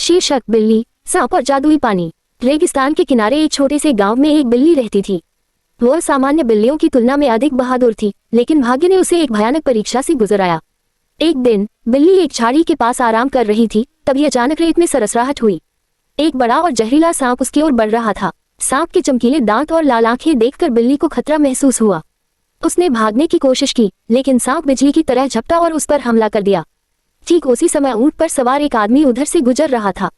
शीर्षक बिल्ली, सांप और जादुई पानी। रेगिस्तान के किनारे एक छोटे से गांव में एक बिल्ली रहती थी। वह सामान्य बिल्लियों की तुलना में अधिक बहादुर थी, लेकिन भाग्य ने उसे एक भयानक परीक्षा से गुजराया। एक दिन बिल्ली एक झाड़ी के पास आराम कर रही थी, तभी अचानक रेत में सरसराहट हुई। एक बड़ा और जहरीला सांप उसकी ओर बढ़ रहा था। सांप के चमकीले दांत और लाल आंखें देखकर बिल्ली को खतरा महसूस हुआ। उसने भागने की कोशिश की, लेकिन सांप बिजली की तरह झपटा और उस पर हमला कर दिया। ठीक उसी समय ऊंट पर सवार एक आदमी उधर से गुजर रहा था।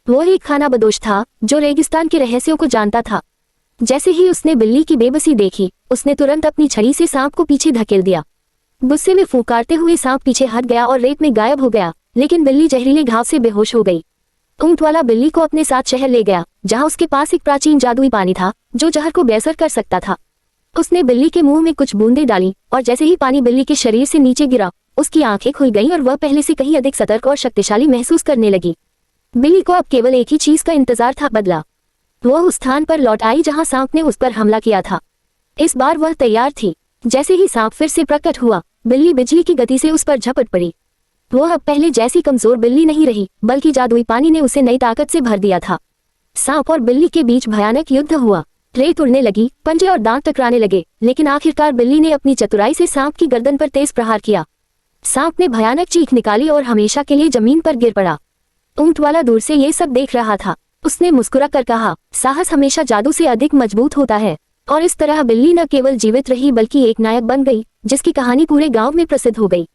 वह एक खानाबदोश था जो रेगिस्तान के रहस्यों को जानता था। जैसे ही उसने बिल्ली की बेबसी देखी, उसने तुरंत अपनी छड़ी से सांप को पीछे धकेल दिया। गुस्से में फुंकारते हुए सांप पीछे हट गया और रेत में गायब हो गया, लेकिन बिल्ली जहरीले घाव से बेहोश हो गई। ऊंट वाला बिल्ली को अपने साथ शहर ले गया, जहां उसके पास एक प्राचीन जादुई पानी था जो जहर को बेअसर कर सकता था। उसने बिल्ली के मुंह में कुछ बूंदें डाली और जैसे ही पानी बिल्ली के शरीर से नीचे गिरा, उसकी आंखें खुल गईं और वह पहले से कहीं अधिक सतर्क और शक्तिशाली महसूस करने लगी। बिल्ली को अब केवल एक ही चीज का इंतजार था, बदला। वह उस स्थान पर लौट आई जहां सांप ने उस पर हमला किया था। इस बार वह तैयार थी। जैसे ही सांप फिर से प्रकट हुआ, बिल्ली बिजली की गति से उस पर झपट पड़ी। वह अब पहले जैसी कमजोर बिल्ली नहीं रही, बल्कि जादुई पानी ने उसे नई ताकत से भर दिया था। सांप और बिल्ली के बीच भयानक युद्ध हुआ। रेत उड़ने लगी, पंजे और दांत टकराने लगे, लेकिन आखिरकार बिल्ली ने अपनी चतुराई से सांप की गर्दन पर तेज प्रहार किया। सांप ने भयानक चीख निकाली और हमेशा के लिए जमीन पर गिर पड़ा। ऊंट वाला दूर से ये सब देख रहा था। उसने मुस्कुरा कर कहा, साहस हमेशा जादू से अधिक मजबूत होता है। और इस तरह बिल्ली न केवल जीवित रही बल्कि एक नायक बन गई, जिसकी कहानी पूरे गांव में प्रसिद्ध हो गई।